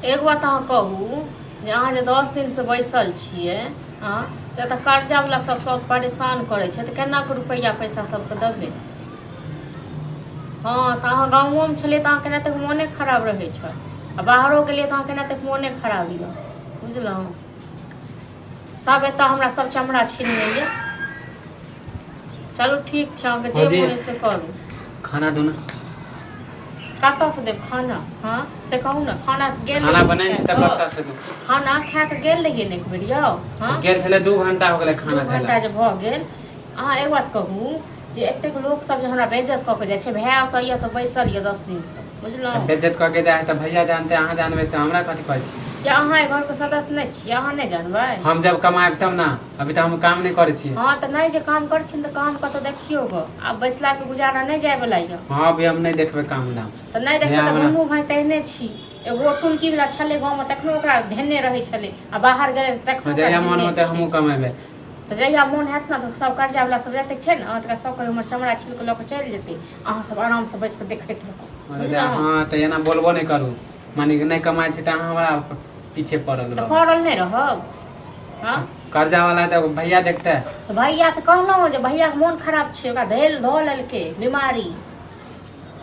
एक बात अहाँ कहू जे अहाँ जे 10 दिन से बैसल छिए हाँ से तऽ कर्जा वाला सब परेशान करे छै, तऽ केना के रुपैया पैसा सबके देबै। हाँ तऽ अहाँ गाँवोमे छलिए तऽ अहाँ केना तक मोने खराब रहै छै, आ बाहरो गेलिए तऽ अहाँ केना तक मोने खराब यऽ, बुझलहुँ। सब एतऽ हमरा सब चमड़ा छीन लैए। चलू ठीक छै, अहाँके जे मोन से करू। खाना दूना कतऽ से देब खाना? हाँ से कहू ने, खाना गेल खाना बनै छै तऽ कतऽ से दूँ? खाना खा के गेल रहिए ने एक बेर यौ। हाँ गेल छलै 2 घंटा हो गेलै खाना 2 घंटा जे भऽ गेल। अहाँ एक बात कहू जे एतेक लोक सब जे हमरा बेइज्जत कऽ के जाइ छै, भाय ओतऽ यऽ तऽ बैसल यऽ 10 दिन से, बुझलहुँ। बेइज्जत कऽ के जाइ तऽ भैया जानते, अहाँ जानबै तऽ हमरा कथी कहै छी? क्या अहाँ घरके सदस्य नहीं छिए, अहाँ नहीं जानबै? हम जब कमाएब तब ना, अभी तऽ हम काम नहीं करै छियै। हाँ तऽ नहीं जे काम करै छी तऽ काम कऽ तऽ देखियौ गऽ, आब बैसला से गुजारा नहीं जाय वाला यऽ। हाँ अभी हम नहीं देखबै काम दाम तऽ नहीं देखबै तऽ दुनू भाई तेहने छी। एगो टुनकी वाला छलै गाँव में, तखनो ओकरा धेने रहै छलै, आ बाहर गेलै तखनो जहिया मोन होतै हमहूँ कमेबै। तऽ जहिया मोन हैत ने तऽ सब कर्जा वाला सब जतेक छै ने तऽ सबके हमर चमड़ा छील के लऽ के चलि जेतै, अहाँ सब आराम से बैस के देखैत रहू। हाँ तऽ एना बोलबो नहीं करू, मानी नहीं कमाइ छै तऽ अहाँ हमरा पीछे पड़ल तऽ रहब। पड़ल नहीं रहब। हाँ कर्जा वाला है तो भैया देखते। तो भैया तो कहलहुँ जे भैया के मोन खराब छै, ओकरा धऽ लेलकै बीमारी।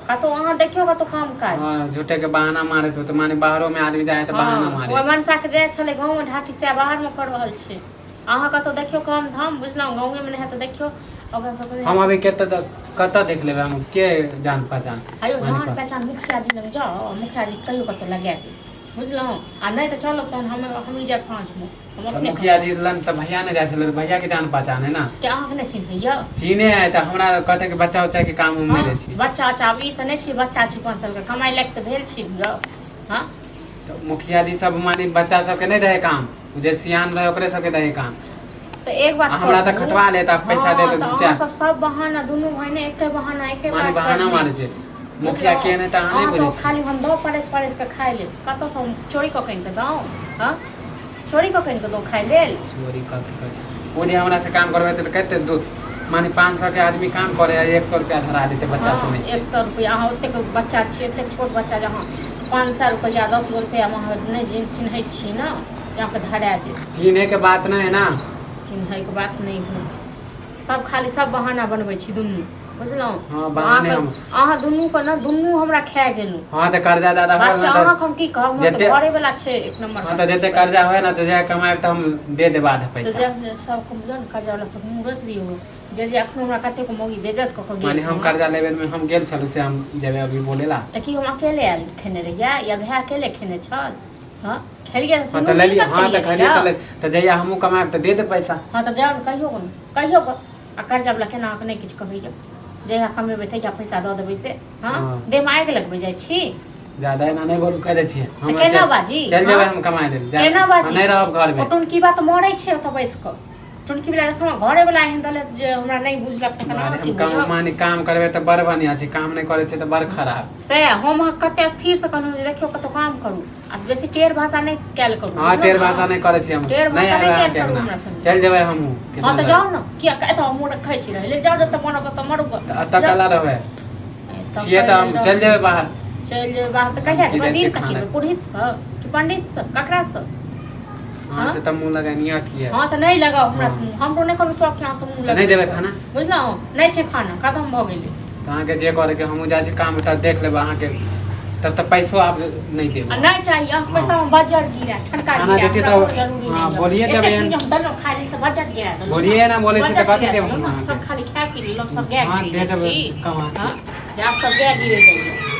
कतौ अहाँ देखियो कतौ काम काज। हाँ झूठे के बहाना मारे तो माने बाहरों में आदमी जाए तो बहाना मारे। ओइ मनसा के जाय छलै गाँव में ढाठी से बाहर में कर रहल छै। अहाँ कतौ देखियो काम धाम, बुझलहुँ गाँवे में नहीं है तो देखियो। हम अभी कतऽ देख लेबै, हम के जान पहचान। आयो जान पहचान मुखिया जी लग जाओ, मुखिया जी कहियो कतौ लगा दे, बुझलहुँ। आ नहीं तो चलो तहन हम जाब साँझ में। मुखिया जी लन तऽ भैया नहीं जाय छलै, भैया के जान पहचान है ना। क्या अहाँ नहीं चिन्हैया? चीने है तऽ हमरा कहते कि बच्चा उच्चा के काम उम नहीं छी। बच्चा अच्छा अभी तऽ नहीं छी, बच्चा छी 5 साल के, कमाई लायक तऽ भेल छी यौ। हाँ मुखिया जी सब मानी बच्चा सबके नहीं रहे काम, जे सियान रहे ओकरे सबके रहे काम। तो एक बात हमरा तऽ खटवा ले तऽ पैसा दे तो दू चार सब बहाना दुनू भाई ने एके बहाना एके माने बहाना मारे छै। मुखिया के नहीं तऽ अहाँ नहीं बुझै छी। खाली हम दो परस के खाइ ले, कतऽ से हम चोरी कऽ के दऊ? हाँ चोरी कऽ के दऊ खाइ लेल? चोरी कऽ के ओ जे हमरा से काम करबै तऽ कते दूर माने 500 के आदमी काम करे, 100 रुपया धरा देते बच्चा सब में। 100 रुपया अहाँ ओतेक बच्चा छियै, एतेक छोट बच्चा जहाँ 500 रुपया 10 रुपया वहाँ नहीं चिन्है छी ना, यहाँ पे धरा दे। चिन्हे के बात नहीं है ना, चिन्है के बात नहीं है। सब खाली सब बहाना बनबै छी दुनू, बुझलहुँ। हाँ बहाने हम अहाँ दुनू के ना दुनू हमरा खा गेलू। हाँ तऽ कर्जा दादा हो बच्चा अहाँ हम की कहब, हम तऽ घरे वाला छै एक नंबर। हाँ तऽ जते कर्जा होय ना तऽ जे कमाए तऽ हम दे देब आधा पैसा। तो जब सब को बुझल कर्जा वाला सब मुँह रख दियो, जे अखनो हमरा कते को मौगी बेइज्जत कऽ के गेल। माने हम कर्जा लेबे में हम गेल छलु से हम जेबे अभी बोलेला। तऽ की हम अकेले आयल खेने रहिया या भाय अकेले खेने छल? हाँ खेलिए हाँ तऽ ले लिया। हाँ तऽ खेलिए तऽ जहिया हमहूँ कमाएब तऽ दे दे पैसा। हाँ तऽ जाउ कहियो आ कर्जा वाला केना अहाँके नहीं किछु कहैया, जहिया कमेबै तहिया पैसा दऽ देबै से। हाँ देह में आगि लगबै जाइ छी। ज्यादा एना नहीं बोलू, कह दै छी हम केना बाजी चल जेबै हम कमाए देब। केना बाजी नहीं रहब घर में। टुनकी बात मरै छै ओतऽ बैस कऽ। टुनकी वाला देखो घरे वाला एहन दलत जे हमरा नहीं बुझलक तऽ केना की बुझब। माने काम करबे तऽ बड़ बढ़िया छै, काम नहीं करे छै तऽ बड़ खराब से। हम कते स्थिर से कहलहुँ देखियो कतौ काम करू, आ बेसी टेढ़ भाषा नहीं कैल करू। हाँ टेढ़ भाषा नहीं करे छी हम, नहीं आबे कैल करू। चल जेबै हमहूँ। हाँ तऽ जाउ ना, किया एतऽ मुँह रखै छी रहै ले जाउ, जतऽ मरब ततऽ मरू। अतऽ कला रहबै छियै तऽ हम चल जेबै बाहर। चल जेबै बाहर तऽ कहिया जेबै? दिन तक जेबै पुरोहित से कि पंडित से, ककरा से? हाँ से तऽ मुँह लगानिया थी। हाँ तऽ नहीं लगाओ हमरा से मुँह, हमरो नहीं करू शौक यहाँ से मुँह लगा। नहीं देबै खाना, बुझलहुँ नहीं छै खाना, खत्म भऽ गेलै। तऽ अहाँके जे करे के हमहूँ जाइ छी काम तऽ देख लेबै अहाँके, तब तऽ पैसो आब नहीं देब। नहीं चाहिए अहाँ पैसा हम बजट गिरा ठनका खाना देते तो हां बोलिए तब हम दलो खाली से बजट गिरा दलो। बोलिए ना, बोले छी तऽ कथि देब? सब खाली खा पी लो, सब गैस हां दे देबै कमा। हां आप सब गैस गिरे जाइए।